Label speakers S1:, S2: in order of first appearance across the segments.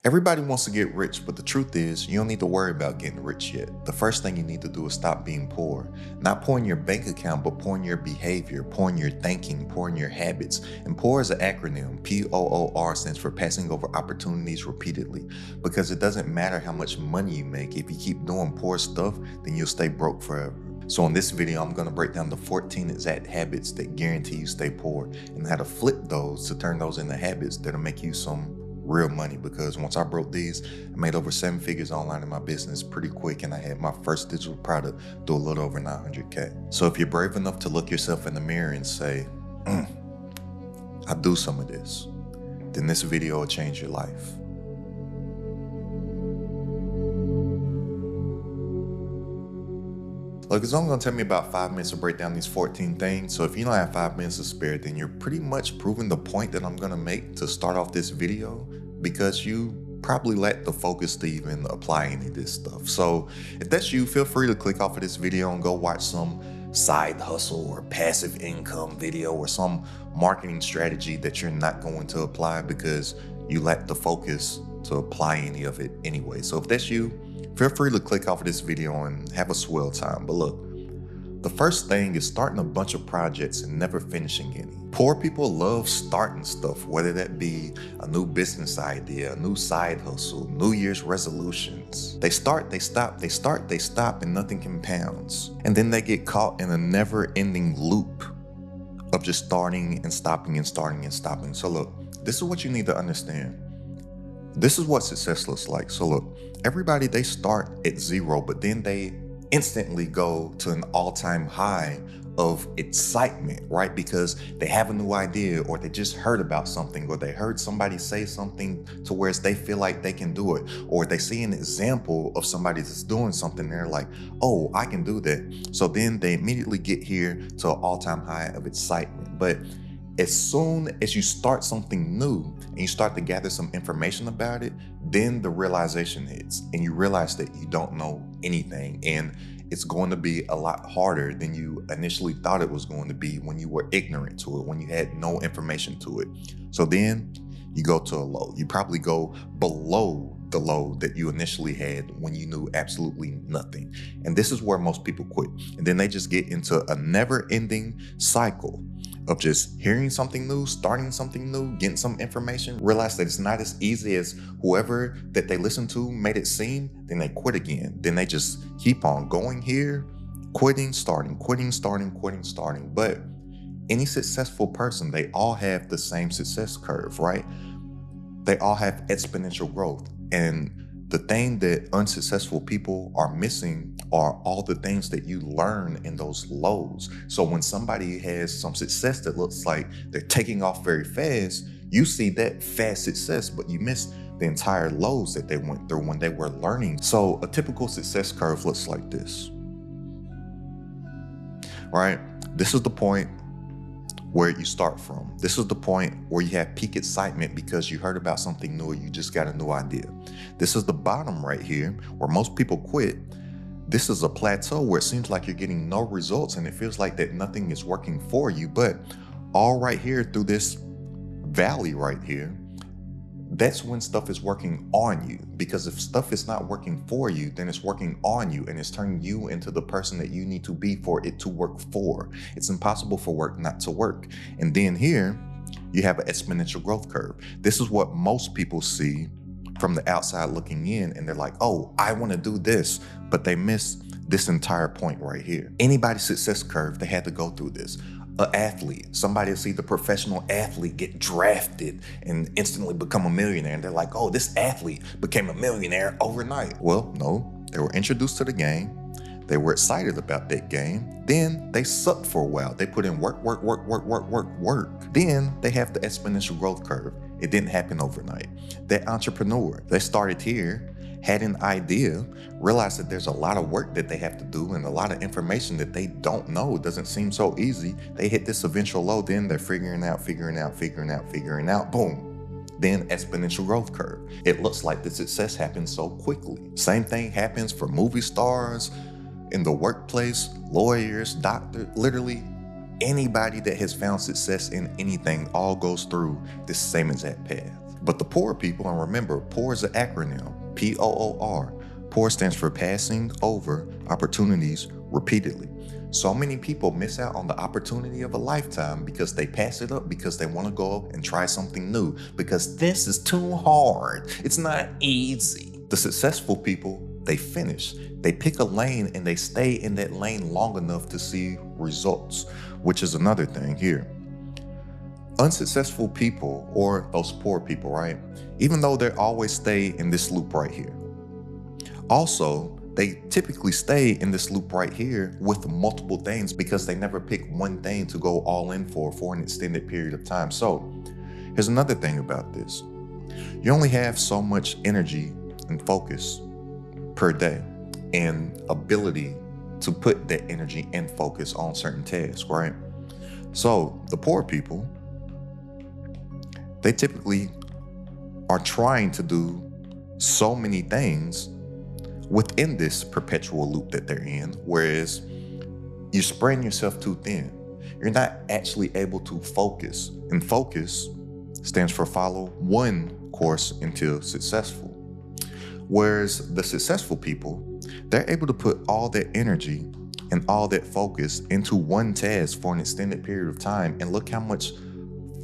S1: Everybody wants to get rich, but the truth is, you don't need to worry about getting rich yet. The first thing you need to do is stop being poor. Not poor in your bank account, but poor in your behavior, poor in your thinking, poor in your habits. And poor is an acronym. POOR stands for passing over opportunities repeatedly. Because it doesn't matter how much money you make, if you keep doing poor stuff, then you'll stay broke forever. So in this video, I'm going to break down the 14 exact habits that guarantee you stay poor and how to flip those to turn those into habits that'll make you some real money. Because once I broke these, I made over 7 figures online in my business pretty quick, and I had my first digital product do a little over 900K. So if you're brave enough to look yourself in the mirror and say, I do some of this, then this video will change your life. Look, it's only gonna take me about 5 minutes to break down these 14 things. So if you don't have 5 minutes to spare, then you're pretty much proving the point that I'm gonna make to start off this video, because you probably lack the focus to even apply any of this stuff. So if that's you, feel free to click off of this video and go watch some side hustle or passive income video or some marketing strategy that you're not going to apply because you lack the focus to apply any of it anyway. So if that's you, feel free to click off of this video and have a swell time. But look, the first thing is starting a bunch of projects and never finishing any. Poor people love starting stuff, whether that be a new business idea, a new side hustle, New Year's resolutions. They start, they stop, they start, they stop, and nothing compounds. And then they get caught in a never-ending loop of just starting and stopping and starting and stopping. So look, this is what you need to understand. This is what success looks like. So look, everybody, they start at zero, but then they instantly go to an all-time high of excitement, right? Because they have a new idea, or they just heard about something, or they heard somebody say something to where they feel like they can do it, or they see an example of somebody that's doing something. They're like, oh, I can do that. So then they immediately get here to an all-time high of excitement. But as soon as you start something new and you start to gather some information about it, then the realization hits and you realize that you don't know anything, and it's going to be a lot harder than you initially thought it was going to be when you were ignorant to it, when you had no information to it. So then you go to a low. You probably go below the low that you initially had when you knew absolutely nothing. And this is where most people quit. And then they just get into a never-ending cycle of just hearing something new, starting something new, getting some information, realize that it's not as easy as whoever that they listen to made it seem, then they quit again. Then they just keep on going here, quitting, starting, quitting, starting, quitting, starting. But any successful person, they all have the same success curve, right? They all have exponential growth. And the thing that unsuccessful people are missing are all the things that you learn in those lows. So when somebody has some success that looks like they're taking off very fast, you see that fast success, but you miss the entire lows that they went through when they were learning. So a typical success curve looks like this, right? This is the point where you start from. This is the point where you have peak excitement because you heard about something new or you just got a new idea. This is the bottom right here where most people quit. This is a plateau where it seems like you're getting no results and it feels like that nothing is working for you. But all right here through this valley right here, that's when stuff is working on you. Because if stuff is not working for you, then it's working on you and it's turning you into the person that you need to be for it to work for. It's impossible for work not to work. And then here, you have an exponential growth curve. This is what most people see from the outside looking in, and they're like, oh, I want to do this, but they miss this entire point right here. Anybody's success curve, they had to go through this. An athlete, somebody will see the professional athlete get drafted and instantly become a millionaire, and they're like, oh, this athlete became a millionaire overnight. Well, no, they were introduced to the game. They were excited about that game. Then they sucked for a while. They put in work. Then they have the exponential growth curve. It didn't happen overnight. That entrepreneur, they started here, had an idea, realized that there's a lot of work that they have to do and a lot of information that they don't know. It doesn't seem so easy. They hit this eventual low, then they're figuring out, boom. Then exponential growth curve. It looks like the success happens so quickly. Same thing happens for movie stars, in the workplace, lawyers, doctors, literally anybody that has found success in anything all goes through this same exact path. But the poor people, and remember, poor is an acronym, POOR. Poor stands for passing over opportunities repeatedly. So many people miss out on the opportunity of a lifetime because they pass it up because they want to go and try something new because this is too hard. It's not easy. The successful people, they finish. They pick a lane and they stay in that lane long enough to see results, which is another thing here. Unsuccessful people, or those poor people, right? Even though they always stay in this loop right here. Also, they typically stay in this loop right here with multiple things because they never pick one thing to go all in for an extended period of time. So here's another thing about this. You only have so much energy and focus per day and ability to put that energy and focus on certain tasks, right? So the poor people, they typically are trying to do so many things within this perpetual loop that they're in, whereas you're spreading yourself too thin. You're not actually able to focus, and focus stands for follow one course until successful. Whereas the successful people, they're able to put all that energy and all that focus into one task for an extended period of time, and look how much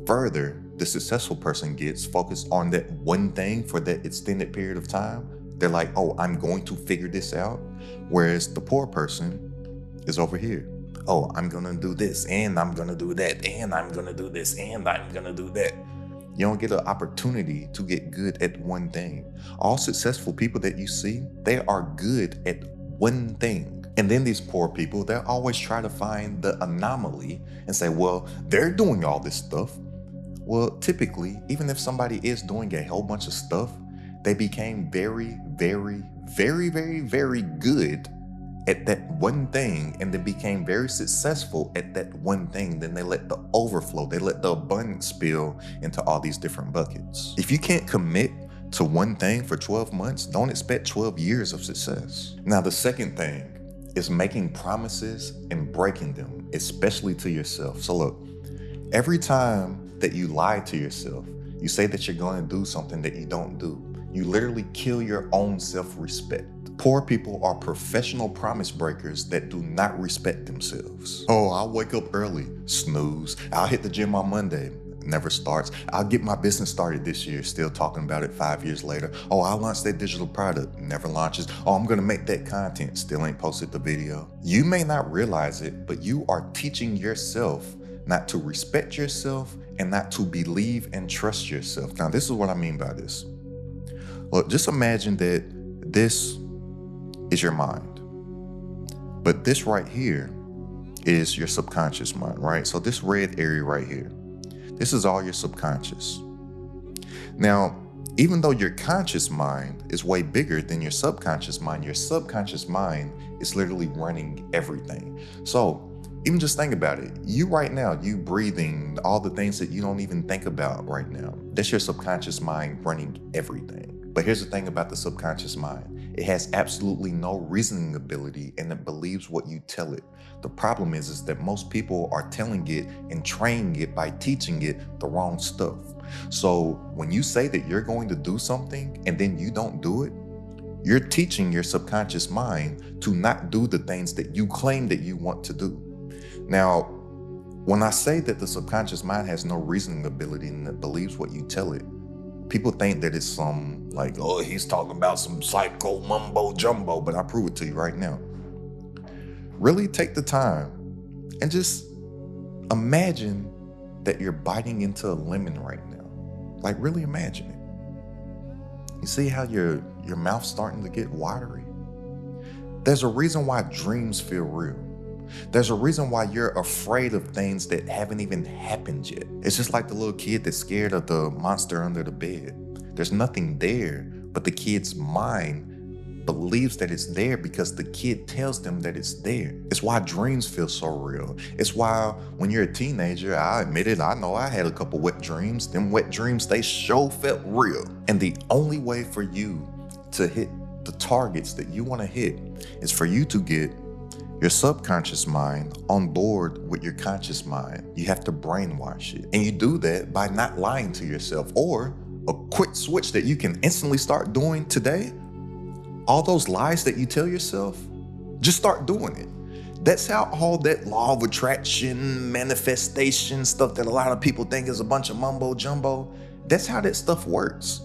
S1: further the successful person gets focused on that one thing for that extended period of time. They're like, oh, I'm going to figure this out. Whereas the poor person is over here. Oh, I'm going to do this, and I'm going to do that, and I'm going to do this, and I'm going to do that. You don't get an opportunity to get good at one thing. All successful people that you see, they are good at one thing. And then these poor people, they'll always try to find the anomaly and say, well, they're doing all this stuff. Well, typically, even if somebody is doing a whole bunch of stuff, they became very, very, very, very, very good at that one thing, and they became very successful at that one thing. Then they let the overflow, they let the abundance spill into all these different buckets. If you can't commit to one thing for 12 months, don't expect 12 years of success. Now, the second thing is making promises and breaking them, especially to yourself. So look, every time that you lie to yourself, you say that you're going to do something that you don't do, you literally kill your own self-respect. Poor people are professional promise breakers that do not respect themselves. Oh, I'll wake up early, snooze. I'll hit the gym on Monday, never starts. I'll get my business started this year, still talking about it 5 years later. Oh, I'll launch that digital product, never launches. Oh, I'm gonna make that content, still ain't posted the video. You may not realize it, but you are teaching yourself not to respect yourself and not to believe and trust yourself. Now, this is what I mean by this. Look, just imagine that this is your mind, but this right here is your subconscious mind, right? So this red area right here, this is all your subconscious. Now, even though your conscious mind is way bigger than your subconscious mind is literally running everything. So even just think about it. You right now, you breathing, all the things that you don't even think about right now, that's your subconscious mind running everything. But here's the thing about the subconscious mind. It has absolutely no reasoning ability, and it believes what you tell it. The problem is that most people are telling it and training it by teaching it the wrong stuff. So when you say that you're going to do something and then you don't do it, you're teaching your subconscious mind to not do the things that you claim that you want to do. Now, when I say that the subconscious mind has no reasoning ability and it believes what you tell it, people think that it's some like, oh, he's talking about some psycho mumbo jumbo, but I prove it to you right now. Really take the time and just imagine that you're biting into a lemon right now. Like, really imagine it. You see how your mouth's starting to get watery? There's a reason why dreams feel real. There's a reason why you're afraid of things that haven't even happened yet. It's just like the little kid that's scared of the monster under the bed. There's nothing there, but the kid's mind believes that it's there because the kid tells them that it's there. It's why dreams feel so real. It's why when you're a teenager, I admit it, I know I had a couple wet dreams. Them wet dreams, they sure felt real. And the only way for you to hit the targets that you want to hit is for you to get your subconscious mind on board with your conscious mind. You have to brainwash it. And you do that by not lying to yourself or a quick switch that you can instantly start doing today, all those lies that you tell yourself, just start doing it. That's how all that law of attraction, manifestation stuff that a lot of people think is a bunch of mumbo jumbo, that's how that stuff works.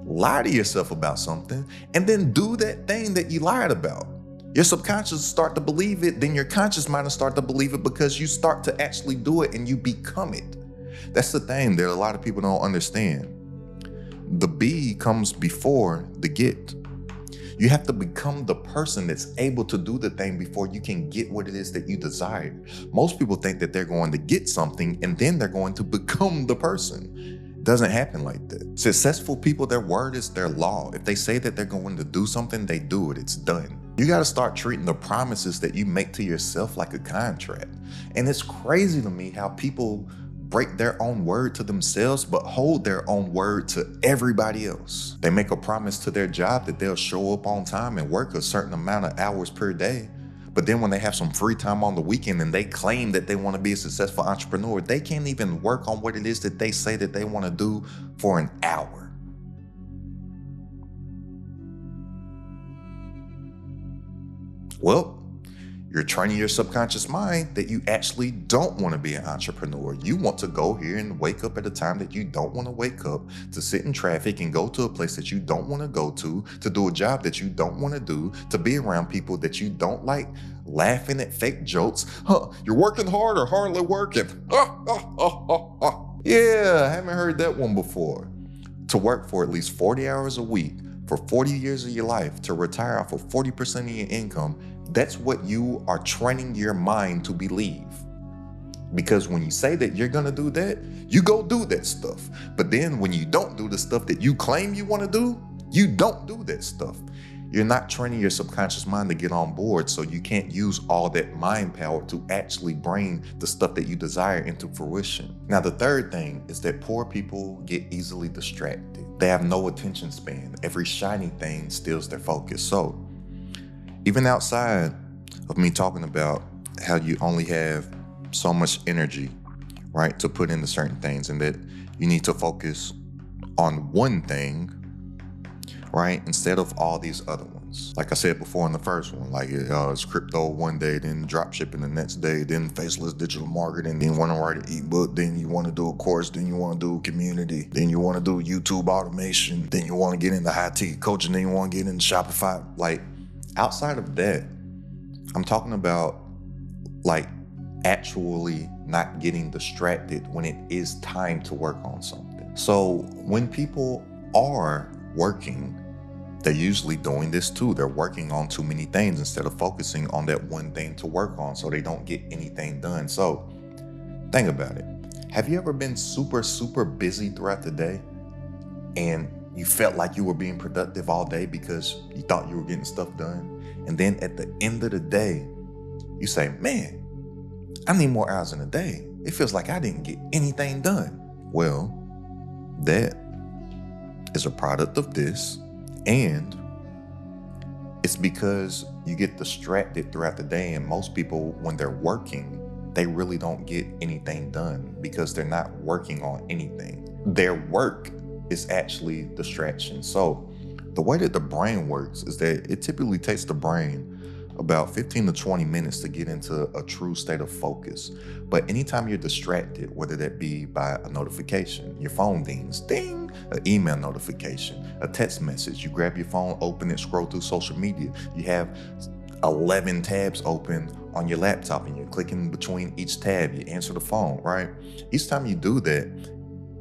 S1: Lie to yourself about something and then do that thing that you lied about. Your subconscious start to believe it, then your conscious mind will start to believe it because you start to actually do it and you become it. That's the thing that a lot of people don't understand. The be comes before the get. You have to become the person that's able to do the thing before you can get what it is that you desire. Most people think that they're going to get something and then they're going to become the person. It doesn't happen like that. Successful people, their word is their law. If they say that they're going to do something, they do it. It's done. You got to start treating the promises that you make to yourself like a contract. And it's crazy to me how people break their own word to themselves, but hold their own word to everybody else. They make a promise to their job that they'll show up on time and work a certain amount of hours per day. But then when they have some free time on the weekend and they claim that they want to be a successful entrepreneur, they can't even work on what it is that they say that they want to do for an hour. Well, you're training your subconscious mind that you actually don't want to be an entrepreneur. You want to go here and wake up at a time that you don't want to wake up, to sit in traffic and go to a place that you don't want to go to do a job that you don't want to do, to be around people that you don't like, laughing at fake jokes. You're working hard or hardly working. Yeah, I haven't heard that one before. To work for at least 40 hours a week for 40 years of your life, to retire off of 40% of your income, that's what you are training your mind to believe. Because when you say that you're gonna do that, you go do that stuff. But then when you don't do the stuff that you claim you wanna do, you don't do that stuff. You're not training your subconscious mind to get on board, so you can't use all that mind power to actually bring the stuff that you desire into fruition. Now, the third thing is that poor people get easily distracted. They have no attention span. Every shiny thing steals their focus. So, even outside of me talking about how you only have so much energy, right, to put into certain things, and that you need to focus on one thing, right, instead of all these other ones. Like I said before in the first one, like it's crypto one day, then drop shipping the next day, then faceless digital marketing, then you want to write an ebook, then you want to do a course, then you want to do community, then you want to do YouTube automation, then you want to get into IT coaching, then you want to get into Shopify. Like, outside of that, I'm talking about like actually not getting distracted when it is time to work on something. So when people are working, they're usually doing this too. They're working on too many things instead of focusing on that one thing to work on, so they don't get anything done. So think about it. Have you ever been super, super busy throughout the day and you felt like you were being productive all day because you thought you were getting stuff done? And then at the end of the day, you say, man, I need more hours in a day. It feels like I didn't get anything done. Well, that is a product of this, and it's because you get distracted throughout the day. And most people, when they're working, they really don't get anything done because they're not working on anything. Their work is actually distraction. So the way that the brain works is that it typically takes the brain about 15 to 20 minutes to get into a true state of focus. But anytime you're distracted, whether that be by a notification, your phone dings, ding, an email notification, a text message, you grab your phone, open it, scroll through social media, you have 11 tabs open on your laptop and you're clicking between each tab, you answer the phone, right? Each time you do that,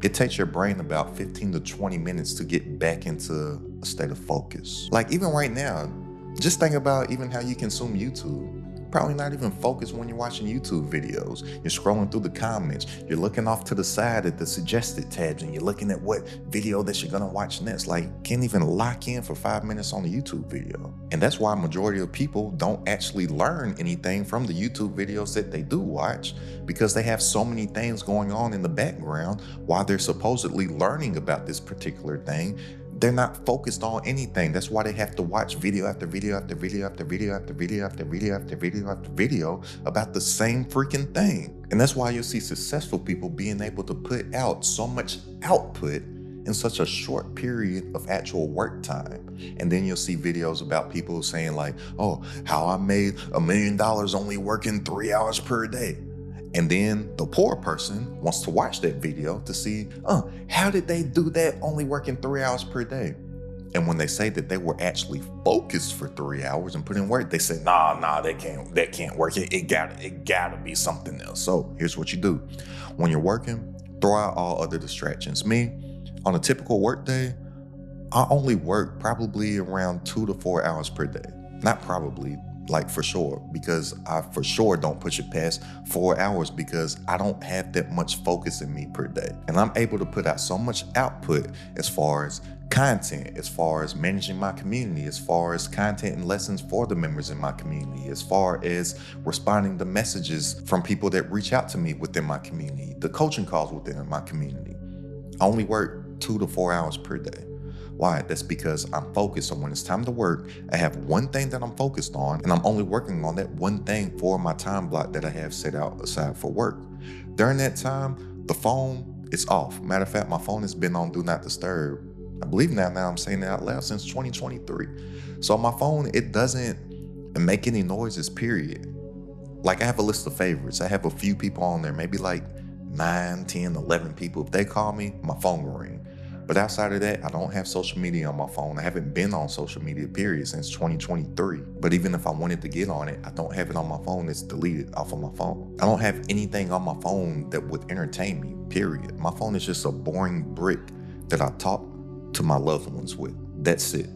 S1: it takes your brain about 15 to 20 minutes to get back into a state of focus. Like even right now, just think about even how you consume YouTube. Probably not even focused when you're watching YouTube videos. You're scrolling through the comments. You're looking off to the side at the suggested tabs and you're looking at what video that you're gonna watch next. Like, can't even lock in for 5 minutes on a YouTube video. And that's why majority of people don't actually learn anything from the YouTube videos that they do watch, because they have so many things going on in the background while they're supposedly learning about this particular thing. They're not focused on anything. That's why they have to watch video after video after video after video after video after video after video after video about the same freaking thing. And that's why you'll see successful people being able to put out so much output in such a short period of actual work time. And then you'll see videos about people saying like, oh, how I made $1 million only working 3 hours per day. And then the poor person wants to watch that video to see, how did they do that only working 3 hours per day? And when they say that they were actually focused for 3 hours and put in work, they say, nah, that can't work. It gotta be something else. So here's what you do. When you're working, throw out all other distractions. Me, on a typical work day, I only work probably around 2 to 4 hours per day. Not probably, like for sure, because I for sure don't push it past 4 hours because I don't have that much focus in me per day. And I'm able to put out so much output as far as content, as far as managing my community, as far as content and lessons for the members in my community, as far as responding to messages from people that reach out to me within my community, the coaching calls within my community. I only work 2 to 4 hours per day. Why? That's because I'm focused. So when it's time to work, I have one thing that I'm focused on, and I'm only working on that one thing for my time block that I have set out aside for work. During that time, the phone is off. Matter of fact, my phone has been on Do Not Disturb. I believe now I'm saying it out loud, since 2023. So my phone, it doesn't make any noises, period. Like I have a list of favorites. I have a few people on there, maybe like 9, 10, 11 people. If they call me, my phone will ring. But outside of that, I don't have social media on my phone. I haven't been on social media, period, since 2023. But even if I wanted to get on it, I don't have it on my phone. It's deleted off of my phone. I don't have anything on my phone that would entertain me, period. My phone is just a boring brick that I talk to my loved ones with. That's it.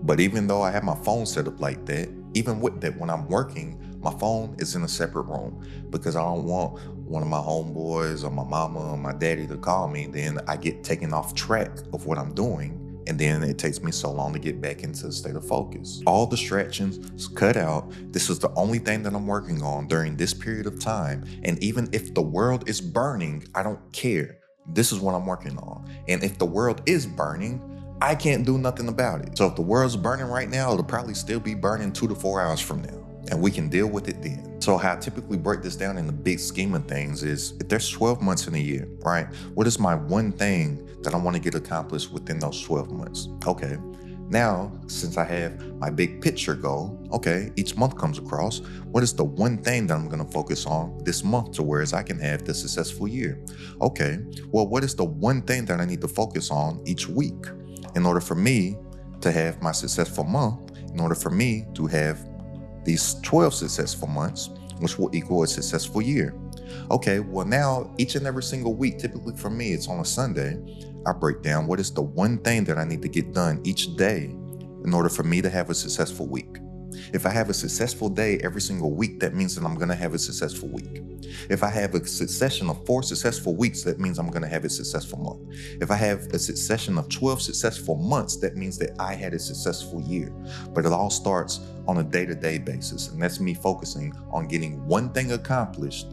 S1: But even though I have my phone set up like that, even with that, when I'm working, my phone is in a separate room because I don't want one of my homeboys or my mama or my daddy to call me. Then I get taken off track of what I'm doing, and then it takes me so long to get back into a state of focus. All distractions cut out. This is the only thing that I'm working on during this period of time. And even if the world is burning, I don't care. This is what I'm working on. And if the world is burning, I can't do nothing about it. So if the world's burning right now, it'll probably still be burning 2 to 4 hours from now. And we can deal with it then. So how I typically break this down in the big scheme of things is, if there's 12 months in a year, right? What is my one thing that I want to get accomplished within those 12 months? Okay. Now, since I have my big picture goal, okay, each month comes across, what is the one thing that I'm going to focus on this month to whereas I can have the successful year? Okay, well, what is the one thing that I need to focus on each week in order for me to have my successful month, in order for me to have these 12 successful months, which will equal a successful year? Okay, well now, each and every single week, typically for me, it's on a Sunday, I break down what is the one thing that I need to get done each day in order for me to have a successful week. If I have a successful day every single week, that means that I'm going to have a successful week. If I have a succession of 4 successful weeks, that means I'm going to have a successful month. If I have a succession of 12 successful months, that means that I had a successful year. But it all starts on a day-to-day basis. And that's me focusing on getting one thing accomplished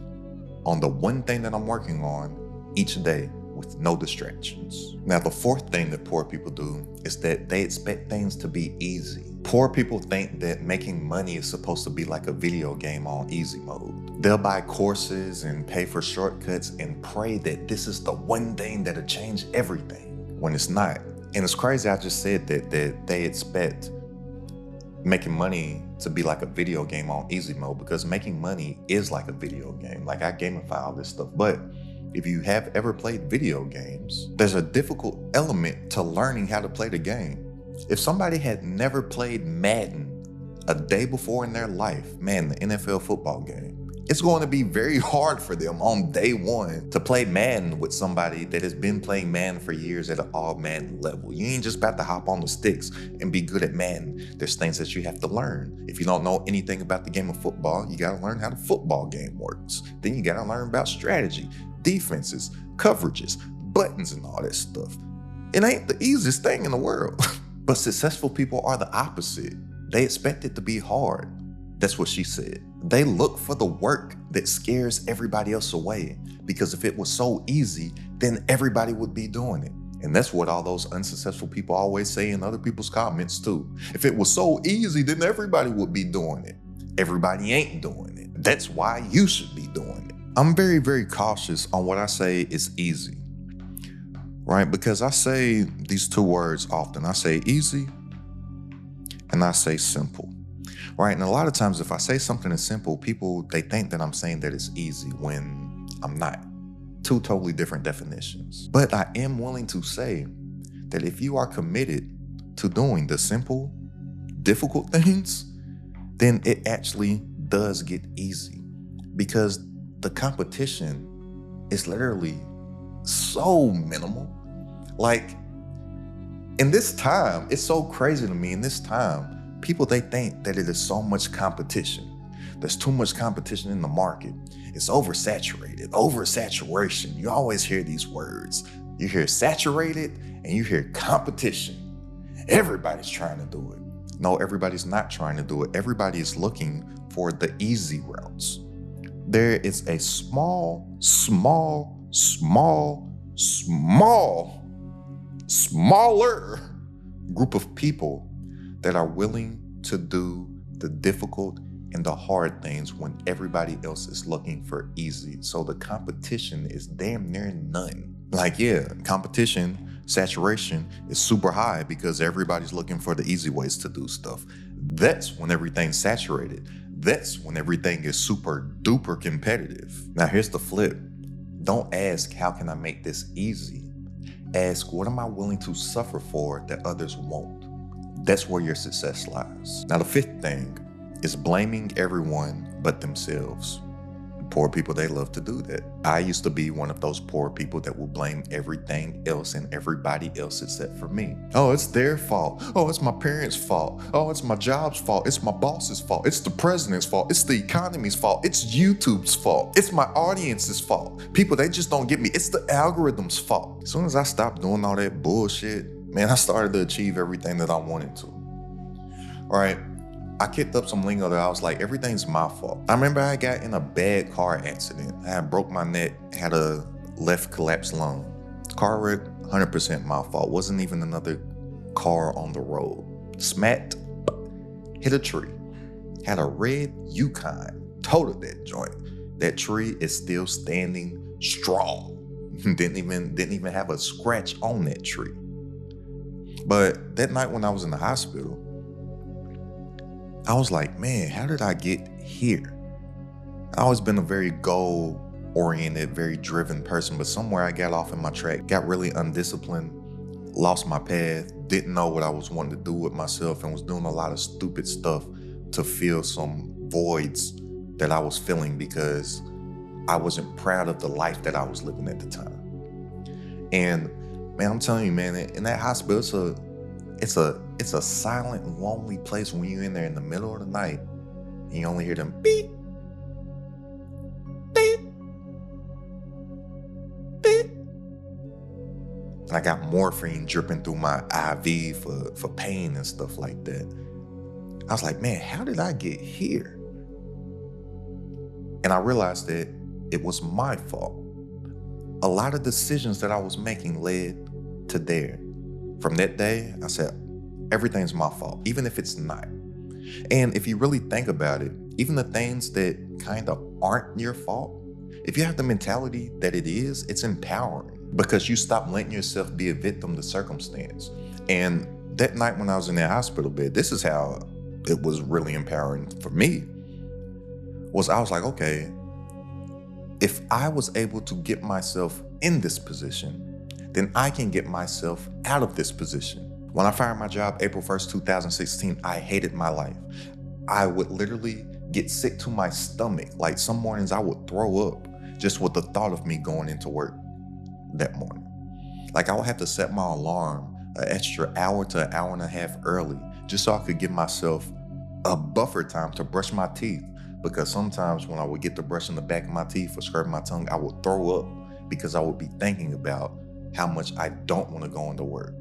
S1: on the one thing that I'm working on each day with no distractions. Now, the fourth thing that poor people do is that they expect things to be easy. Poor people think that making money is supposed to be like a video game on easy mode. They'll buy courses and pay for shortcuts and pray that this is the one thing that'll change everything, when it's not. And it's crazy I just said that they expect making money to be like a video game on easy mode, because making money is like a video game. Like, I gamify all this stuff, but if you have ever played video games, there's a difficult element to learning how to play the game. If somebody had never played Madden a day before in their life, man, the NFL football game, it's going to be very hard for them on day one to play Madden with somebody that has been playing Madden for years at an all Madden level. You ain't just about to hop on the sticks and be good at Madden. There's things that you have to learn. If you don't know anything about the game of football, you got to learn how the football game works. Then you got to learn about strategy, defenses, coverages, buttons, and all that stuff. It ain't the easiest thing in the world. But successful people are the opposite. They expect it to be hard. That's what she said. They look for the work that scares everybody else away, because if it was so easy, then everybody would be doing it. And that's what all those unsuccessful people always say in other people's comments too. If it was so easy, then everybody would be doing it. Everybody ain't doing it. That's why you should be doing it. I'm very, very cautious on what I say is easy. right? Because I say these two words often. I say easy and I say simple, right? And a lot of times if I say something is simple, people, they think that I'm saying that it's easy when I'm not. Two totally different definitions. But I am willing to say that if you are committed to doing the simple, difficult things, then it actually does get easy, because the competition is literally so minimal. Like, in this time, it's so crazy to me. In this time, people, they think that it is so much competition. There's too much competition in the market. It's oversaturated, oversaturation. You always hear these words. You hear saturated and you hear competition. Everybody's trying to do it. No, everybody's not trying to do it. Everybody is looking for the easy routes. There is a smaller group of people that are willing to do the difficult and the hard things when everybody else is looking for easy. So the competition is damn near none. Like, yeah, competition, saturation is super high because everybody's looking for the easy ways to do stuff. That's when everything's saturated. That's when everything is super duper competitive. Now here's the flip. Don't ask, how can I make this easy? Ask, what am I willing to suffer for that others won't? That's where your success lies. Now the fifth thing is blaming everyone but themselves. Poor people, they love to do that. I used to be one of those poor people that will blame everything else and everybody else except for me. Oh, it's their fault. Oh, it's my parents' fault. Oh, it's my job's fault. It's my boss's fault. It's the president's fault. It's the economy's fault. It's YouTube's fault. It's my audience's fault. People, they just don't get me. It's the algorithm's fault. As soon as I stopped doing all that bullshit, man, I started to achieve everything that I wanted to. All right. I kicked up some lingo that I was like, everything's my fault. I remember I got in a bad car accident. I had broke my neck, had a left collapsed lung. Car wreck, 100% my fault. Wasn't even another car on the road. Smacked, hit a tree. Had a red Yukon, totaled that joint. That tree is still standing strong. Didn't even have a scratch on that tree. But that night when I was in the hospital, I was like, man, how did I get here? I've always been a very goal-oriented, very driven person, but somewhere I got off in my track, got really undisciplined, lost my path, didn't know what I was wanting to do with myself, and was doing a lot of stupid stuff to fill some voids that I was feeling because I wasn't proud of the life that I was living at the time. And man, I'm telling you, man, in that hospital, it's a silent, lonely place when you're in there in the middle of the night and you only hear them beep, beep, beep. And I got morphine dripping through my IV for pain and stuff like that. I was like, man, how did I get here? And I realized that it was my fault. A lot of decisions that I was making led to there. From that day, I said, everything's my fault, even if it's not. And if you really think about it, even the things that kind of aren't your fault, if you have the mentality that it is, it's empowering because you stop letting yourself be a victim to circumstance. And that night when I was in that hospital bed, this is how it was really empowering for me, was I was like, okay, if I was able to get myself in this position, then I can get myself out of this position. When I fired my job April 1st, 2016, I hated my life. I would literally get sick to my stomach. Like some mornings I would throw up just with the thought of me going into work that morning. Like I would have to set my alarm an extra hour to an hour and a half early just so I could give myself a buffer time to brush my teeth. Because sometimes when I would get to brushing the back of my teeth or scrubbing my tongue, I would throw up because I would be thinking about how much I don't want to go into work.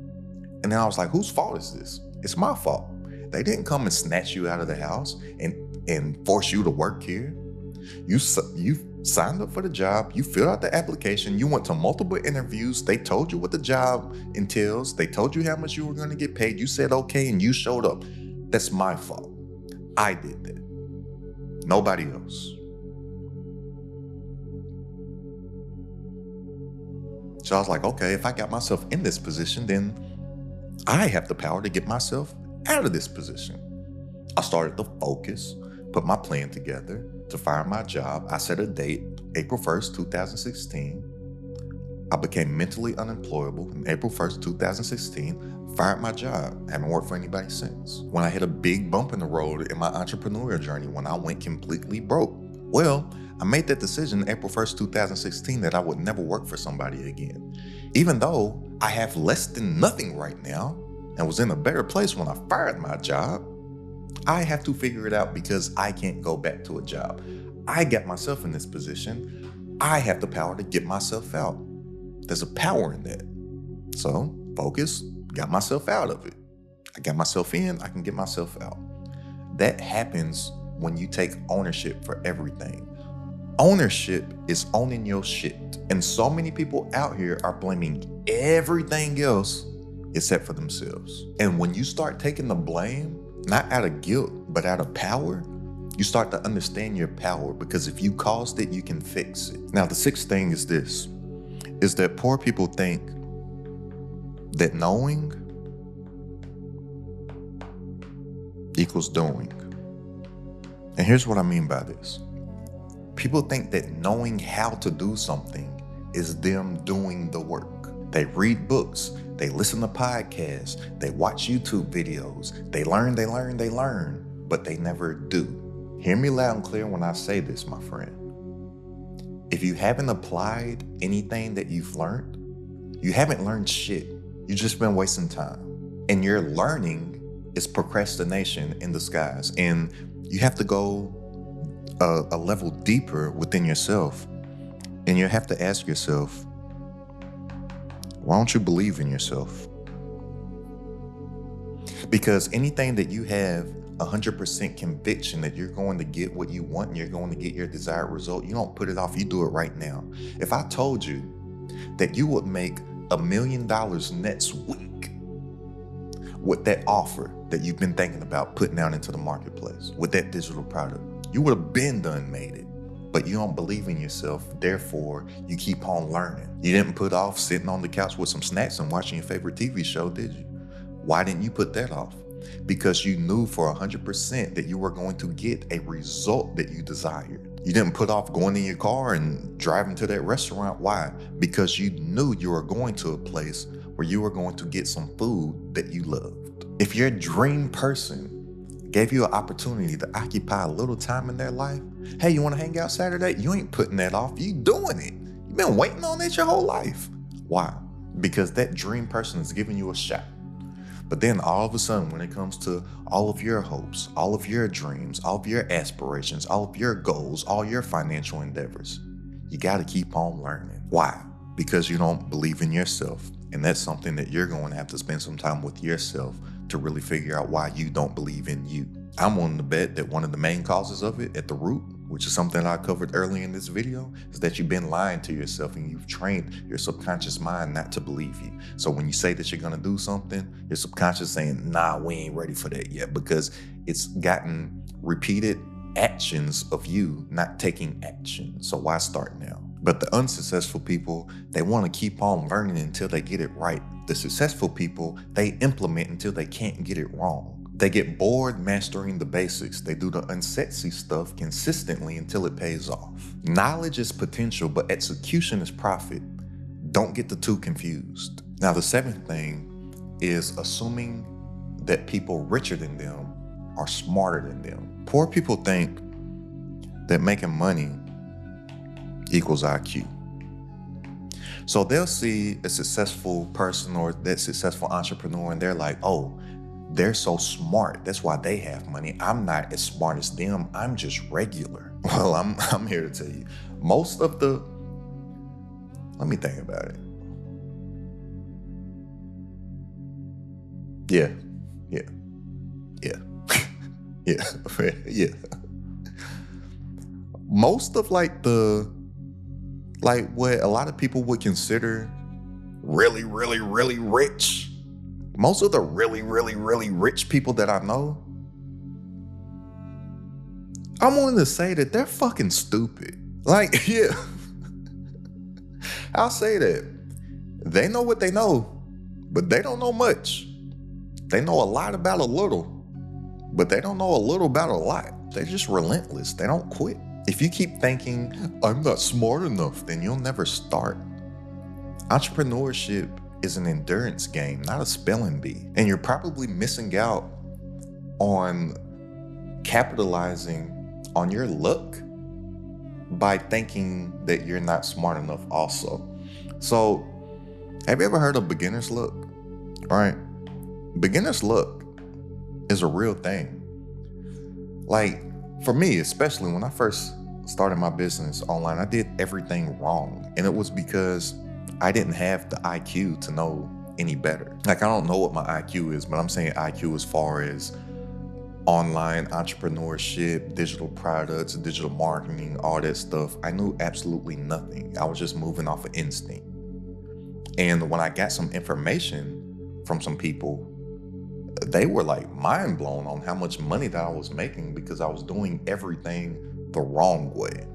S1: And then I was like, whose fault is this? It's my fault. They didn't come and snatch you out of the house and force you to work here. You signed up for the job. You filled out the application. You went to multiple interviews. They told you what the job entails. They told you how much you were going to get paid. You said okay, and you showed up. That's my fault. I did that. Nobody else. So I was like, okay, if I got myself in this position, then I have the power to get myself out of this position. I started to focus, put my plan together to fire my job. I set a date, April 1st, 2016. I became mentally unemployable in April 1st, 2016, fired my job. Haven't worked for anybody since. When I hit a big bump in the road in my entrepreneurial journey, when I went completely broke, well, I made that decision April 1st, 2016 that I would never work for somebody again. Even though I have less than nothing right now and was in a better place when I fired my job, I have to figure it out because I can't go back to a job. I got myself in this position. I have the power to get myself out. There's a power in that. So, focus, got myself out of it. I got myself in, I can get myself out. That happens when you take ownership for everything. Ownership is owning your shit. And so many people out here are blaming everything else except for themselves. And when you start taking the blame, not out of guilt, but out of power, you start to understand your power, because if you caused it, you can fix it. Now, the sixth thing is this, is that poor people think that knowing equals doing. And here's what I mean by this. People think that knowing how to do something is them doing the work. They read books, they listen to podcasts, they watch YouTube videos, they learn, but they never do. Hear me loud and clear when I say this, my friend. If you haven't applied anything that you've learned, you haven't learned shit. You've just been wasting time. And your learning is procrastination in disguise. And you have to go a level deeper within yourself. And you have to ask yourself, why don't you believe in yourself? Because anything that you have 100% conviction that you're going to get what you want and you're going to get your desired result, you don't put it off, you do it right now. If I told you that you would make $1 million next week with that offer that you've been thinking about putting out into the marketplace, with that digital product, you would have been done made it. But you don't believe in yourself, therefore you keep on learning. You didn't put off sitting on the couch with some snacks and watching your favorite TV show, did you? Why didn't you put that off? Because you knew for 100% that you were going to get a result that you desired. You didn't put off going in your car and driving to that restaurant. Why? Because you knew you were going to a place where you were going to get some food that you loved. If your dream person gave you an opportunity to occupy a little time in their life, hey, you want to hang out Saturday? You ain't putting that off. You doing it. You've been waiting on it your whole life. Why? Because that dream person is giving you a shot. But then all of a sudden, when it comes to all of your hopes, all of your dreams, all of your aspirations, all of your goals, all your financial endeavors, you got to keep on learning. Why? Because you don't believe in yourself. And that's something that you're going to have to spend some time with yourself to really figure out why you don't believe in you. I'm willing to bet that one of the main causes of it at the root, which is something I covered early in this video, is that you've been lying to yourself and you've trained your subconscious mind not to believe you. So when you say that you're gonna do something, your subconscious saying, nah, we ain't ready for that yet, because it's gotten repeated actions of you not taking action. So why start now? But the unsuccessful people, they wanna keep on learning until they get it right. The successful people, they implement until they can't get it wrong. They get bored mastering the basics. They do the unsexy stuff consistently until it pays off. Knowledge is potential, but execution is profit. Don't get the two confused. Now, the seventh thing is assuming that people richer than them are smarter than them. Poor people think that making money equals IQ. So they'll see a successful person or that successful entrepreneur and they're like, oh, they're so smart. That's why they have money. I'm not as smart as them. I'm just regular. Well, I'm here to tell you, most of the, let me think about it. Yeah. Most of what a lot of people would consider really rich, most of the really rich people that I know, I'm willing to say that they're fucking stupid. Like, yeah, I'll say that. They know what they know, but they don't know much. They know a lot about a little, but they don't know a little about a lot. They're just relentless. They don't quit. If you keep thinking, I'm not smart enough, then you'll never start. Entrepreneurship is an endurance game, not a spelling bee. And you're probably missing out on capitalizing on your luck by thinking that you're not smart enough also. So, have you ever heard of beginner's luck? All right. Beginner's luck is a real thing. Like, for me, especially when I first started my business online, I did everything wrong. And it was because I didn't have the IQ to know any better. Like, I don't know what my IQ is, but I'm saying IQ as far as online entrepreneurship, digital products, digital marketing, all that stuff. I knew absolutely nothing. I was just moving off of instinct. And when I got some information from some people, they were like mind blown on how much money that I was making because I was doing everything the wrong way.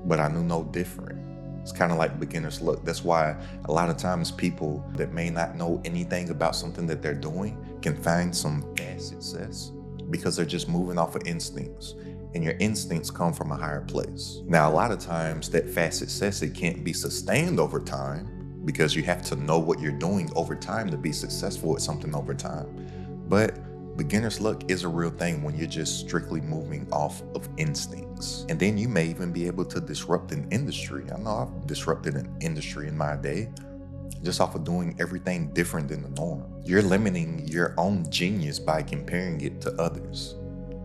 S1: But I knew no different. It's kind of like beginner's luck. That's why a lot of times people that may not know anything about something that they're doing can find some fast success because they're just moving off of instincts. And your instincts come from a higher place. Now, a lot of times that fast success, it can't be sustained over time, because you have to know what you're doing over time to be successful at something over time. But beginner's luck is a real thing when you're just strictly moving off of instincts. And then you may even be able to disrupt an industry. I know I've disrupted an industry in my day just off of doing everything different than the norm. You're limiting your own genius by comparing it to others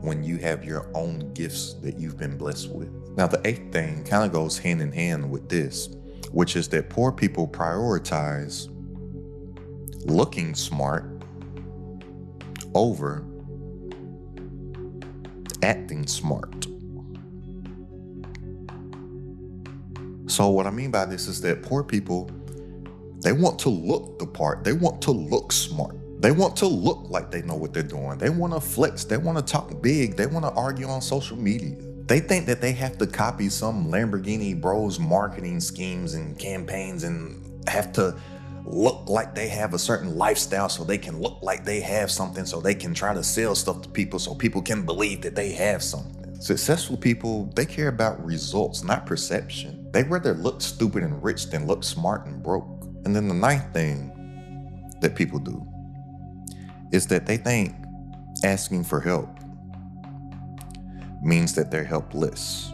S1: when you have your own gifts that you've been blessed with. Now, the eighth thing kind of goes hand in hand with this, which is that poor people prioritize looking smart over acting smart. So what I mean by this is that poor people, they want to look the part. They want to look smart. They want to look like they know what they're doing. They want to flex. They want to talk big. They want to argue on social media. They think that they have to copy some Lamborghini bros marketing schemes and campaigns and have to look like they have a certain lifestyle so they can look like they have something, so they can try to sell stuff to people so people can believe that they have something. Successful people, they care about results, not perception. They rather look stupid and rich than look smart and broke. And then the ninth thing that people do is that they think asking for help means that they're helpless.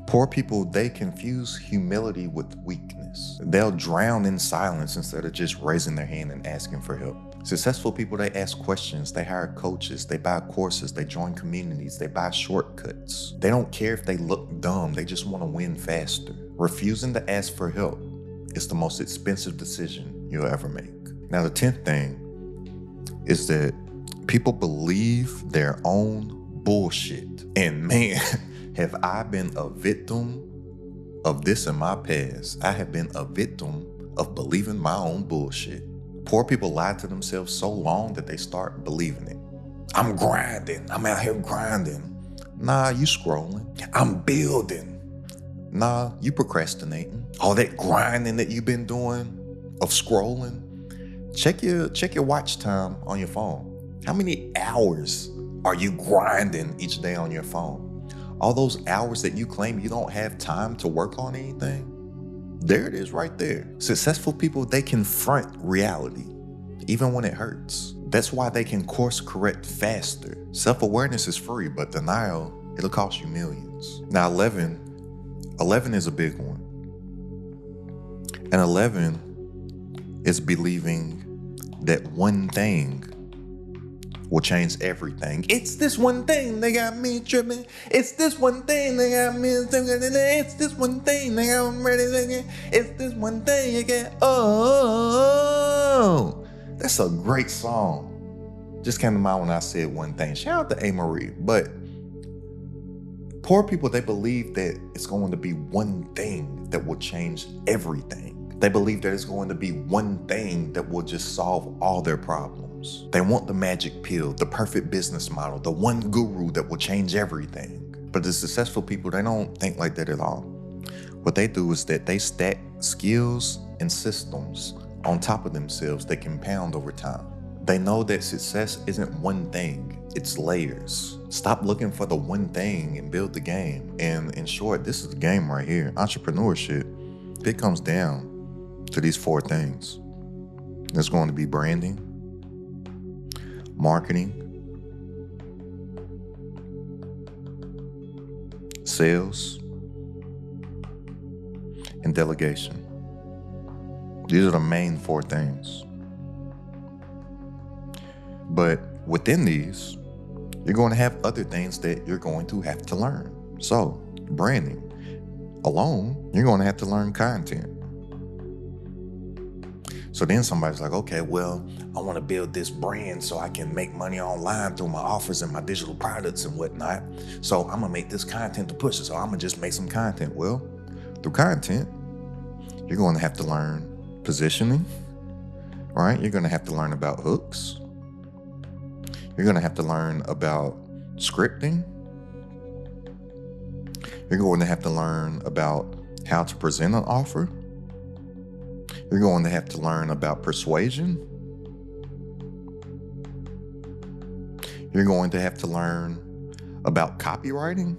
S1: Poor people, they confuse humility with weakness. They'll drown in silence instead of just raising their hand and asking for help. Successful people, they ask questions, they hire coaches, they buy courses, they join communities, they buy shortcuts. They don't care if they look dumb, they just want to win faster. Refusing to ask for help is the most expensive decision you'll ever make. Now, the 10th thing is that people believe their own bullshit. And man, have I been a victim of this in my past. I have been a victim of believing my own bullshit. Poor people lie to themselves so long that they start believing it. I'm grinding. I'm out here grinding. Nah, you scrolling. I'm building. Nah, you procrastinating. All that grinding that you've been doing of scrolling. Check your watch time on your phone. How many hours are you grinding each day on your phone? All those hours that you claim you don't have time to work on anything, there it is right there. Successful people, they confront reality, even when it hurts. That's why they can course correct faster. Self-awareness is free, but denial, it'll cost you millions. Now 11 is a big one. And 11 is believing that one thing will change everything. It's this one thing that got me tripping. It's this one thing that got me thinking. It's this one thing that got me ready thinking. It's this one thing you get. Oh, that's a great song. Just came to mind when I said one thing. Shout out to A. Marie. But poor people, they believe that it's going to be one thing that will change everything. They believe that it's going to be one thing that will just solve all their problems. They want the magic pill, the perfect business model, the one guru that will change everything. But the successful people, they don't think like that at all. What they do is that they stack skills and systems on top of themselves that compound over time. They know that success isn't one thing, it's layers. Stop looking for the one thing and build the game. And in short, this is the game right here. Entrepreneurship, it comes down to these 4 things. There's going to be branding, marketing, sales, and delegation. These are the main 4 things. But within these, you're going to have other things that you're going to have to learn. So, branding alone, you're going to have to learn content. So then somebody's like, okay, well, I want to build this brand so I can make money online through my offers and my digital products and whatnot. So I'm going to make this content to push it. So I'm going to just make some content. Well, through content, you're going to have to learn positioning, right? You're going to have to learn about hooks. You're going to have to learn about scripting. You're going to have to learn about how to present an offer. You're going to have to learn about persuasion. You're going to have to learn about copywriting.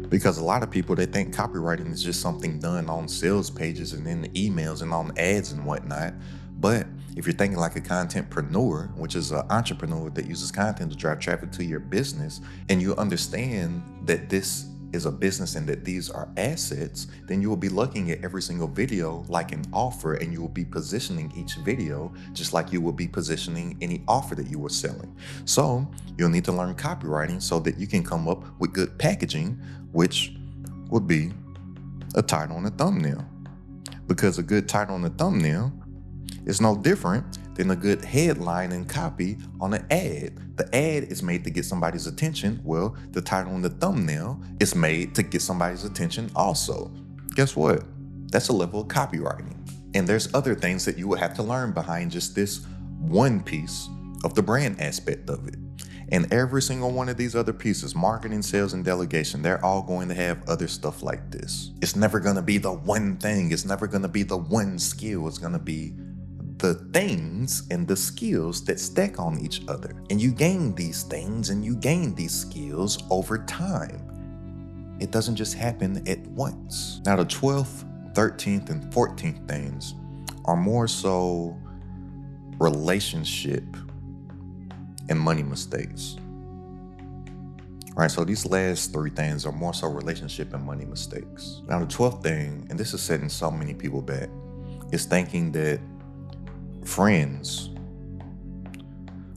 S1: Because a lot of people, they think copywriting is just something done on sales pages and in emails and on ads and whatnot. But if you're thinking like a contentpreneur, which is an entrepreneur that uses content to drive traffic to your business, and you understand that this is a business and that these are assets, then you will be looking at every single video like an offer, and you will be positioning each video just like you will be positioning any offer that you were selling. So you'll need to learn copywriting so that you can come up with good packaging, which would be a title and a thumbnail. Because a good title and a thumbnail is no different than a good headline and copy on an ad. The ad is made to get somebody's attention. Well, the title and the thumbnail is made to get somebody's attention also. Guess what? That's a level of copywriting. And there's other things that you will have to learn behind just this one piece of the brand aspect of it. And every single one of these other pieces, marketing, sales, and delegation, they're all going to have other stuff like this. It's never going to be the one thing. It's never going to be the one skill. It's going to be the things and the skills that stack on each other. And you gain these things and you gain these skills over time. It doesn't just happen at once. Now, the 12th, 13th, and 14th things are more so relationship and money mistakes. All right, so these last 3 things are more so relationship and money mistakes. Now, the 12th thing, and this is setting so many people back, is thinking that friends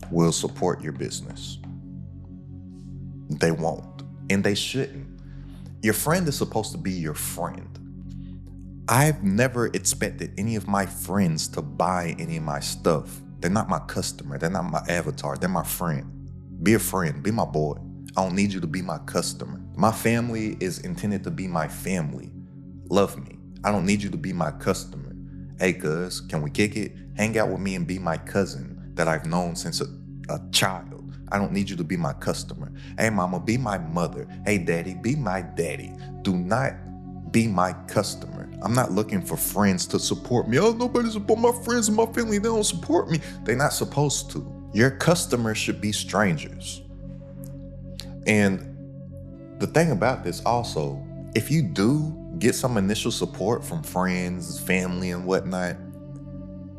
S1: will support your business. They won't, and they shouldn't. Your friend is supposed to be your friend. I've never expected any of my friends to buy any of my stuff. They're not my customer. They're not my avatar. They're my friend. Be a friend. Be my boy. I don't need you to be my customer. My family is intended to be my family. Love me. I don't need you to be my customer. Hey, cuz, can we kick it? Hang out with me and be my cousin that I've known since a child. I don't need you to be my customer. Hey, mama, be my mother. Hey, daddy, be my daddy. Do not be my customer. I'm not looking for friends to support me. Oh, nobody support my friends and my family. They don't support me. They're not supposed to. Your customers should be strangers. And the thing about this also, if you do get some initial support from friends, family, and whatnot,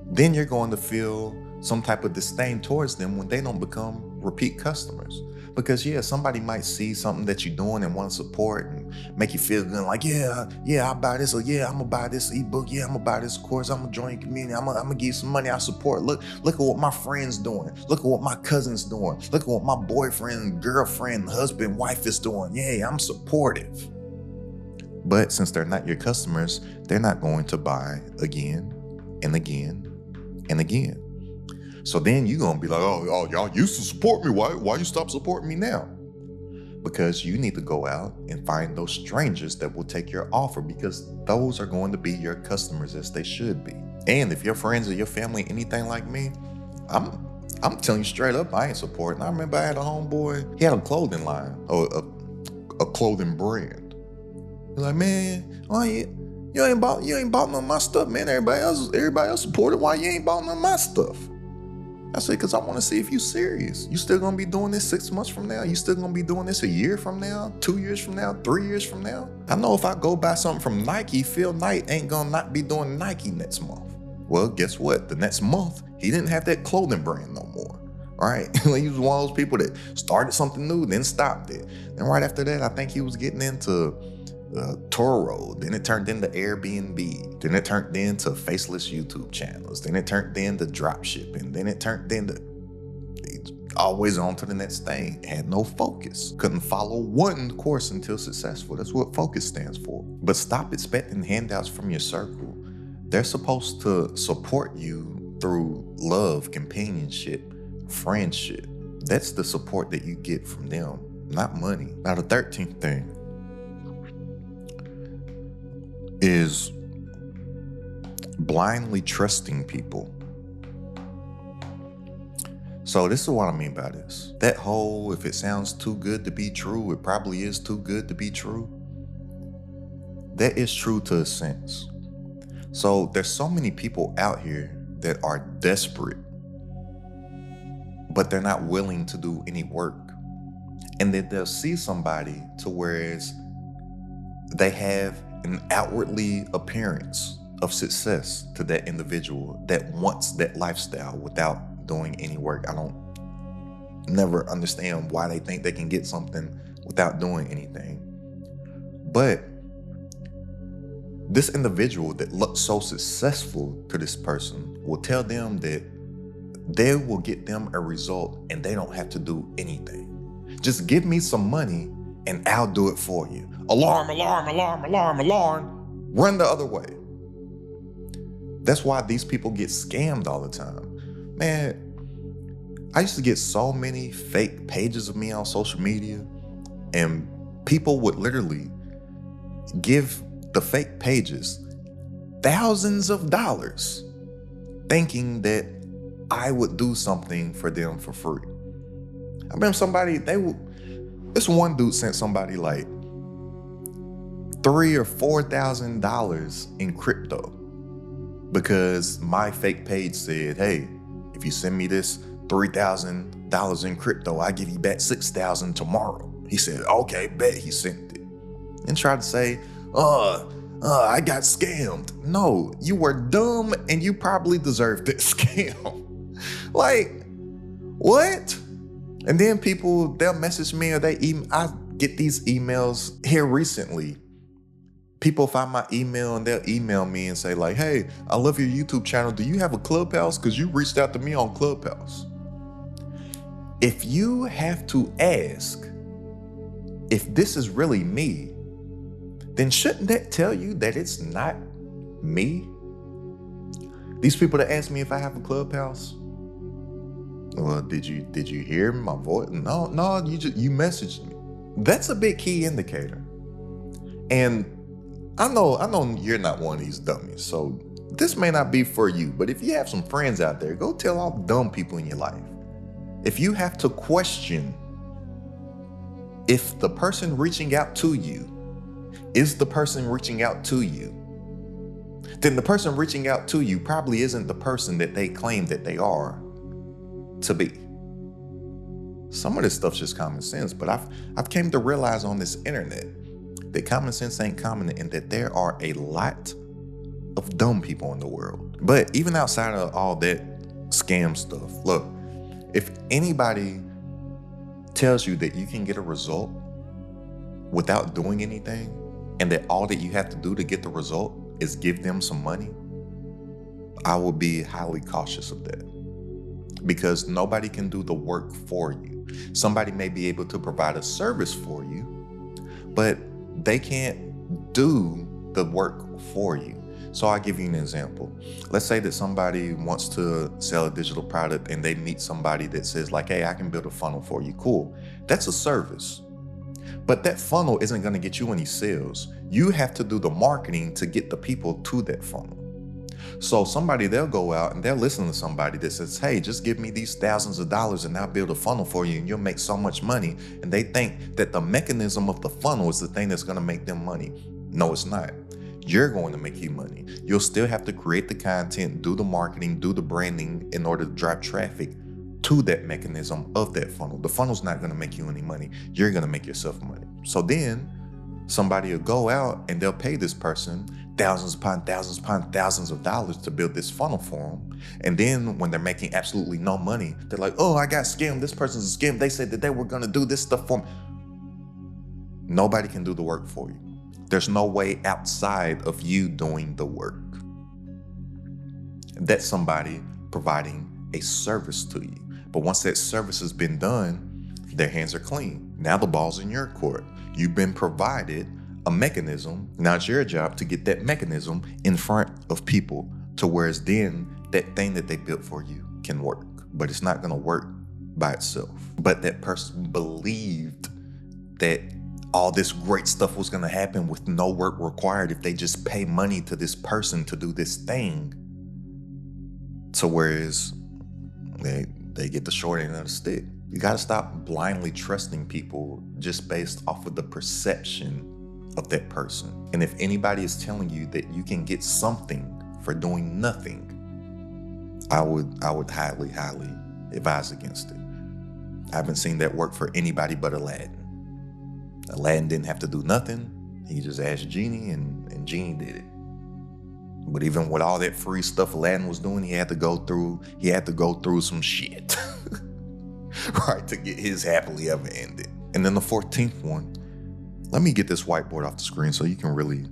S1: then you're going to feel some type of disdain towards them when they don't become repeat customers. Because yeah, somebody might see something that you're doing and want to support and make you feel good, like, yeah, I'll buy this, or yeah, I'm gonna buy this ebook, yeah, I'm gonna buy this course, I'm gonna join your community, I'm gonna give you some money, I support. Look at what my friend's doing. Look at what my cousin's doing. Look at what my boyfriend, girlfriend, husband, wife is doing. Yeah, I'm supportive. But since they're not your customers, they're not going to buy again and again and again. So then you're going to be like, oh, y'all used to support me. Why you stop supporting me now? Because you need to go out and find those strangers that will take your offer, because those are going to be your customers as they should be. And if your friends or your family, anything like me, I'm telling you straight up, I ain't supporting. I remember I had a homeboy, he had a clothing line or a clothing brand. He's like, man, oh yeah, You ain't bought none of my stuff, man. Everybody else supported. Why you ain't bought none of my stuff? I said, because I want to see if you serious. You still gonna be doing this 6 months from now? You still gonna be doing this a year from now, 2 years from now, 3 years from now? I know if I go buy something from Nike, Phil Knight ain't gonna not be doing Nike next month. Well, guess what? The next month, he didn't have that clothing brand no more. All right, he was one of those people that started something new, then stopped it. And right after that, I think he was getting into Turo. Then it turned into Airbnb. Then it turned into faceless YouTube channels. Then it turned into drop shipping. Then it turned into always on to the next thing. Had no focus. Couldn't follow one course until successful. That's what focus stands for. But stop expecting handouts from your circle. They're supposed to support you through love, companionship, friendship. That's the support that you get from them, not money. Now, the 13th thing is blindly trusting people. So this is what I mean by this. That whole, if it sounds too good to be true, it probably is too good to be true. That is true to a sense. So there's so many people out here that are desperate, but they're not willing to do any work. And then they'll see somebody to whereas they have an outwardly appearance of success to that individual that wants that lifestyle without doing any work. I don't never understand why they think they can get something without doing anything. But this individual that looks so successful to this person will tell them that they will get them a result and they don't have to do anything. Just give me some money and I'll do it for you. Alarm, alarm, alarm, alarm, alarm. Run the other way. That's why these people get scammed all the time. Man, I used to get so many fake pages of me on social media, and people would literally give the fake pages thousands of dollars thinking that I would do something for them for free. I remember this one dude sent somebody like $3,000 or $4,000 in crypto because my fake page said, hey, if you send me this $3,000 in crypto, I give you back $6,000 tomorrow. He said, okay, bet. He sent it and tried to say, I got scammed. No, you were dumb and you probably deserved that scam. Like, what? And then people, they'll message me or I get these emails here recently. People find my email and they'll email me and say like, hey, I love your YouTube channel. Do you have a Clubhouse? Because you reached out to me on Clubhouse. If you have to ask if this is really me, then shouldn't that tell you that it's not me? These people that ask me if I have a Clubhouse, well, did you hear my voice? No, you messaged me. That's a big key indicator. And I know you're not one of these dummies, so this may not be for you, but if you have some friends out there, go tell all the dumb people in your life. If you have to question if the person reaching out to you is the person reaching out to you, then the person reaching out to you probably isn't the person that they claim that they are to be. Some of this stuff's just common sense, but I've came to realize on this internet that common sense ain't common and that there are a lot of dumb people in the world. But even outside of all that scam stuff, look, if anybody tells you that you can get a result without doing anything and that all that you have to do to get the result is give them some money, I will be highly cautious of that. Because nobody can do the work for you. Somebody may be able to provide a service for you, but they can't do the work for you. So I'll give you an example. Let's say that somebody wants to sell a digital product and they meet somebody that says like, hey, I can build a funnel for you. Cool. That's a service. But that funnel isn't going to get you any sales. You have to do the marketing to get the people to that funnel. So they'll go out and they'll listen to somebody that says, hey, just give me these thousands of dollars and I'll build a funnel for you and you'll make so much money. And they think that the mechanism of the funnel is the thing that's going to make them money. No, it's not. You're going to make you money. You'll still have to create the content, do the marketing, do the branding in order to drive traffic to that mechanism of that funnel. The funnel's not going to make you any money. You're going to make yourself money. So then somebody will go out and they'll pay this person thousands upon thousands of dollars to build this funnel for them. And then when they're making absolutely no money, they're like, oh, I got scammed. This person's a scam. They said that they were going to do this stuff for me. Nobody can do the work for you. There's no way outside of you doing the work. That's somebody providing a service to you. But once that service has been done, their hands are clean. Now the ball's in your court. You've been provided a mechanism. Now it's your job to get that mechanism in front of people to whereas then that thing that they built for you can work. But it's not going to work by itself. But that person believed that all this great stuff was going to happen with no work required if they just pay money to this person to do this thing. So whereas they get the short end of the stick. You got to stop blindly trusting people just based off of the perception of that person. And if anybody is telling you that you can get something for doing nothing, I would highly advise against it. I haven't seen that work for anybody but Aladdin. Aladdin didn't have to do nothing. He just asked Genie and Genie did it. But even with all that free stuff Aladdin was doing, he had to go through some shit, right, to get his happily ever ended. And then the 14th one, let me get this whiteboard off the screen so you can really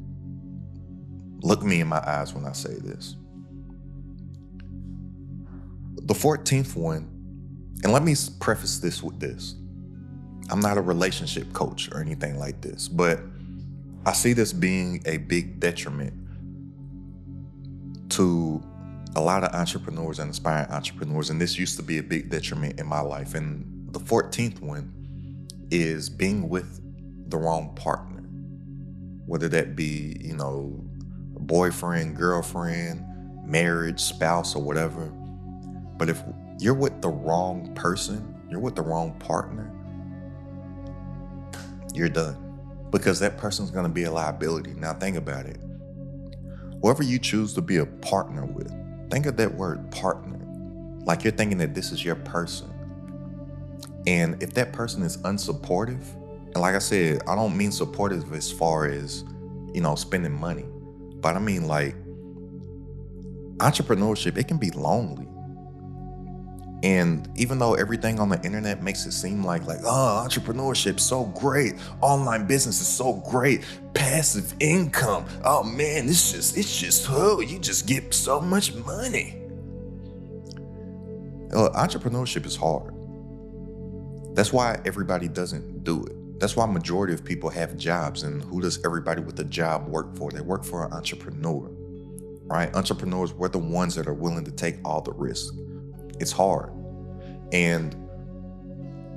S1: look me in my eyes when I say this. The 14th one, and let me preface this with this. I'm not a relationship coach or anything like this, but I see this being a big detriment to a lot of entrepreneurs and aspiring entrepreneurs, and this used to be a big detriment in my life. And the 14th one is being with the wrong partner, whether that be, boyfriend, girlfriend, marriage, spouse, or whatever. But if you're with the wrong person, you're with the wrong partner, you're done, because that person's going to be a liability. Now think about it. Whoever you choose to be a partner with, think of that word partner, like you're thinking that this is your person. And if that person is unsupportive, and like I said, I don't mean supportive as far as, spending money, but I mean like entrepreneurship, it can be lonely. And even though everything on the internet makes it seem like, entrepreneurship's so great, online business is so great, passive income, oh man, it's just you just get so much money. Entrepreneurship is hard. That's why everybody doesn't do it. That's why majority of people have jobs. And who does everybody with a job work for? They work for an entrepreneur, right? Entrepreneurs, we're the ones that are willing to take all the risk. It's hard. And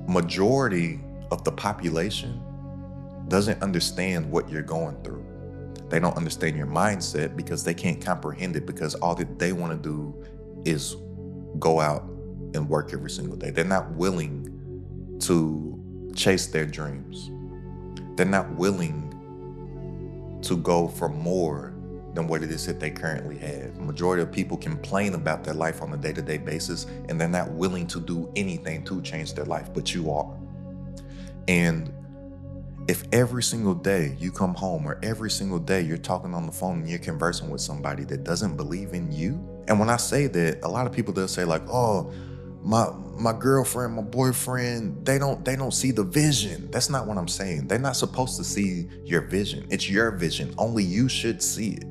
S1: majority of the population doesn't understand what you're going through. They don't understand your mindset because they can't comprehend it, because all that they want to do is go out and work every single day. They're not willing to chase their dreams. They're not willing to go for more than what it is that they currently have. Majority of people complain about their life on a day-to-day basis, and they're not willing to do anything to change their life, but you are. And if every single day you come home, or every single day you're talking on the phone and you're conversing with somebody that doesn't believe in you, and when I say that, a lot of people, they'll say like, oh, my girlfriend, my boyfriend, they don't see the vision. That's not what I'm saying. They're not supposed to see your vision. It's your vision. Only you should see it.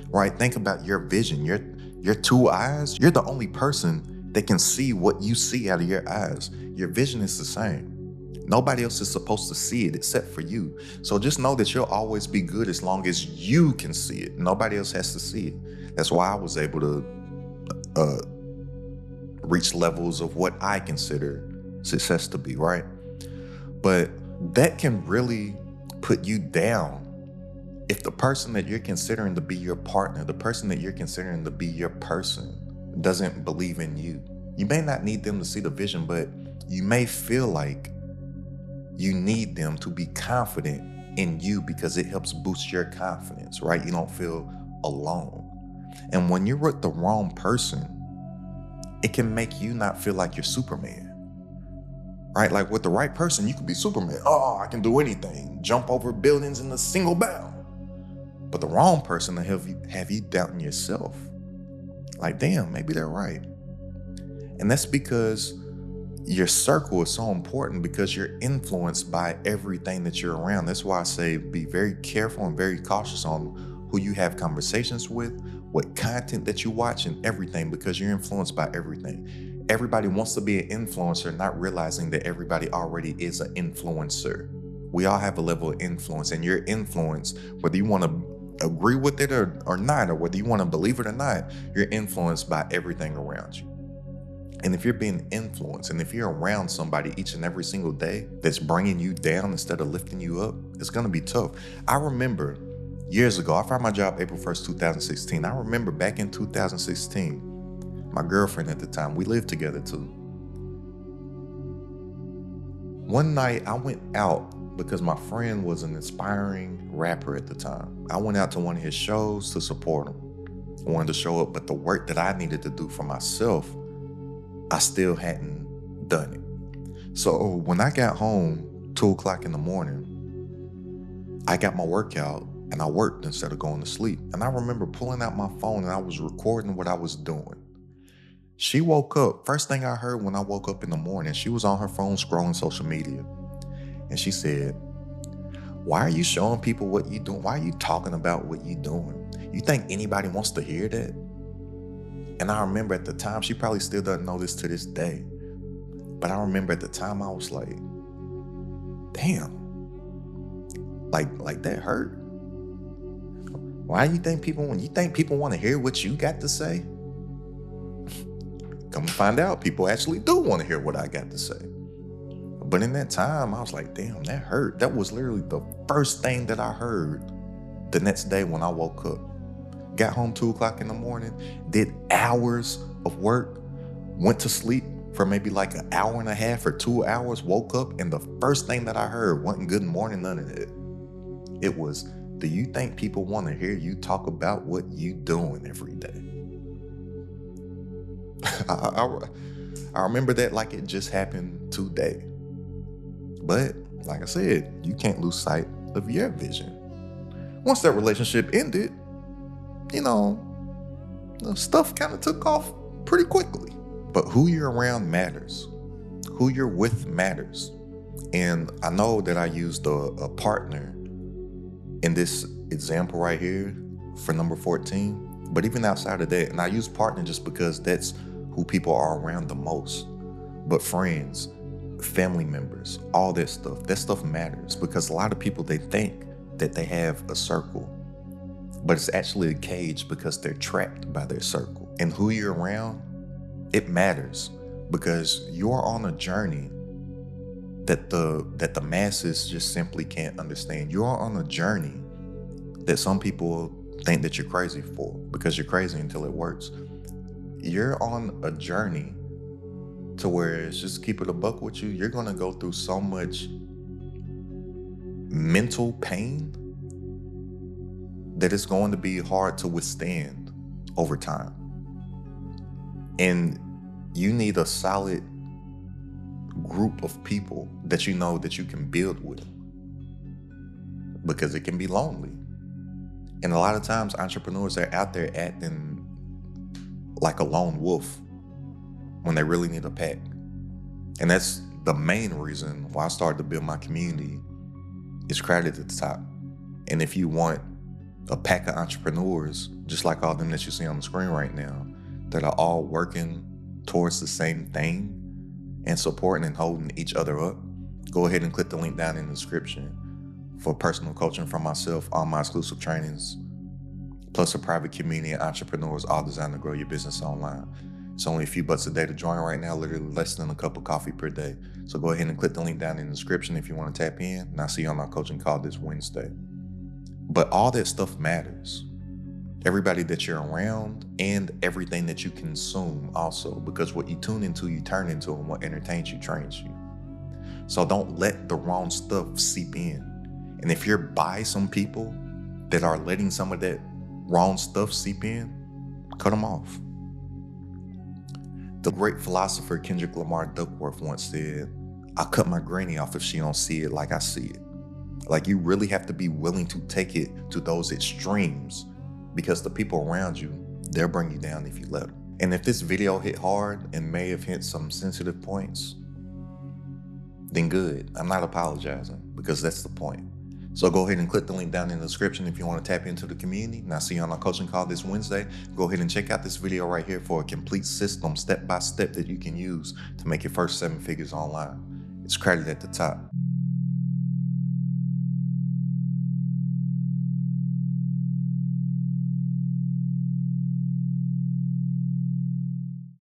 S1: Right? Think about your vision. Your two eyes, you're the only person that can see what you see out of your eyes. Your vision is the same. Nobody else is supposed to see it except for you. So just know that you'll always be good as long as you can see it. Nobody else has to see it. That's why I was able to reach levels of what I consider success to be, right? But that can really put you down if the person that you're considering to be your partner, the person that you're considering to be your person, doesn't believe in you. You may not need them to see the vision, but you may feel like you need them to be confident in you because it helps boost your confidence, right? You don't feel alone. And when you're with the wrong person, it can make you not feel like you're Superman, right? Like with the right person, you could be Superman. Oh, I can do anything, jump over buildings in a single bound. But the wrong person will have you doubting yourself. Like, damn, maybe they're right. And that's because your circle is so important, because you're influenced by everything that you're around. That's why I say be very careful and very cautious on who you have conversations with, what content that you watch, and everything, because you're influenced by everything. Everybody wants to be an influencer, not realizing that everybody already is an influencer. We all have a level of influence, and your influence, whether you want to agree with it or not, or whether you want to believe it or not, you're influenced by everything around you. And if you're being influenced, and if you're around somebody each and every single day that's bringing you down instead of lifting you up, it's going to be tough. I remember years ago, I found my job April 1st, 2016. I remember back in 2016, my girlfriend at the time, we lived together too. One night I went out because my friend was an inspiring rapper at the time. I went out to one of his shows to support him. I wanted to show up, but the work that I needed to do for myself, I still hadn't done it. So when I got home 2 o'clock in the morning, I got my workout and I worked instead of going to sleep. And I remember pulling out my phone and I was recording what I was doing. She woke up. First thing I heard when I woke up in the morning, she was on her phone scrolling social media. And she said, "Why are you showing people what you're doing? Why are you talking about what you're doing? You think anybody wants to hear that?" And I remember at the time, she probably still doesn't know this to this day, but I remember at the time I was like, damn, like that hurt. Why do you think people, when you think people want to hear what you got to say? Come to find out, people actually do want to hear what I got to say. But in that time, I was like, damn, that hurt. That was literally the first thing that I heard the next day when I woke up. Got home 2 o'clock in the morning, did hours of work, went to sleep for maybe like an hour and a half or 2 hours, woke up, and the first thing that I heard wasn't good morning, none of that. It was, do you think people want to hear you talk about what you doing every day? I remember that like it just happened today. But like I said, you can't lose sight of your vision. Once that relationship ended, stuff kind of took off pretty quickly. But who you're around matters. Who you're with matters. And I know that I used a partner in this example right here for number 14. But even outside of that, and I use partner just because that's who people are around the most. But friends, family members, all that stuff matters, because a lot of people, they think that they have a circle, but it's actually a cage because they're trapped by their circle. And who you're around, it matters, because you're on a journey that the masses just simply can't understand. You're on a journey that some people think that you're crazy for, because you're crazy until it works. You're on a journey to where, it's just keep it a buck with you, you're gonna go through so much mental pain that it's going to be hard to withstand over time. And you need a solid group of people that you know that you can build with, because it can be lonely. And a lot of times entrepreneurs are out there acting like a lone wolf when they really need a pack. And that's the main reason why I started to build my community. It's crowded at the top. And if you want a pack of entrepreneurs, just like all them that you see on the screen right now, that are all working towards the same thing and supporting and holding each other up, go ahead and click the link down in the description for personal coaching from myself, all my exclusive trainings, plus a private community of entrepreneurs, all designed to grow your business online. It's only a few bucks a day to join right now, literally less than a cup of coffee per day. So go ahead and click the link down in the description if you want to tap in, and I'll see you on my coaching call this Wednesday. But all that stuff matters. Everybody that you're around and everything that you consume also, because what you tune into, you turn into, and what entertains you, trains you. So don't let the wrong stuff seep in. And if you're by some people that are letting some of that wrong stuff seep in, cut them off. The great philosopher Kendrick Lamar Duckworth once said, "I cut my granny off if she don't see it like I see it." Like, you really have to be willing to take it to those extremes, because the people around you, they'll bring you down if you let them. And if this video hit hard and may have hit some sensitive points, then good. I'm not apologizing, because that's the point. So go ahead and click the link down in the description if you want to tap into the community. And I'll see you on our coaching call this Wednesday. Go ahead and check out this video right here for a complete system, step by step, that you can use to make your first 7 figures online. It's credited at the top.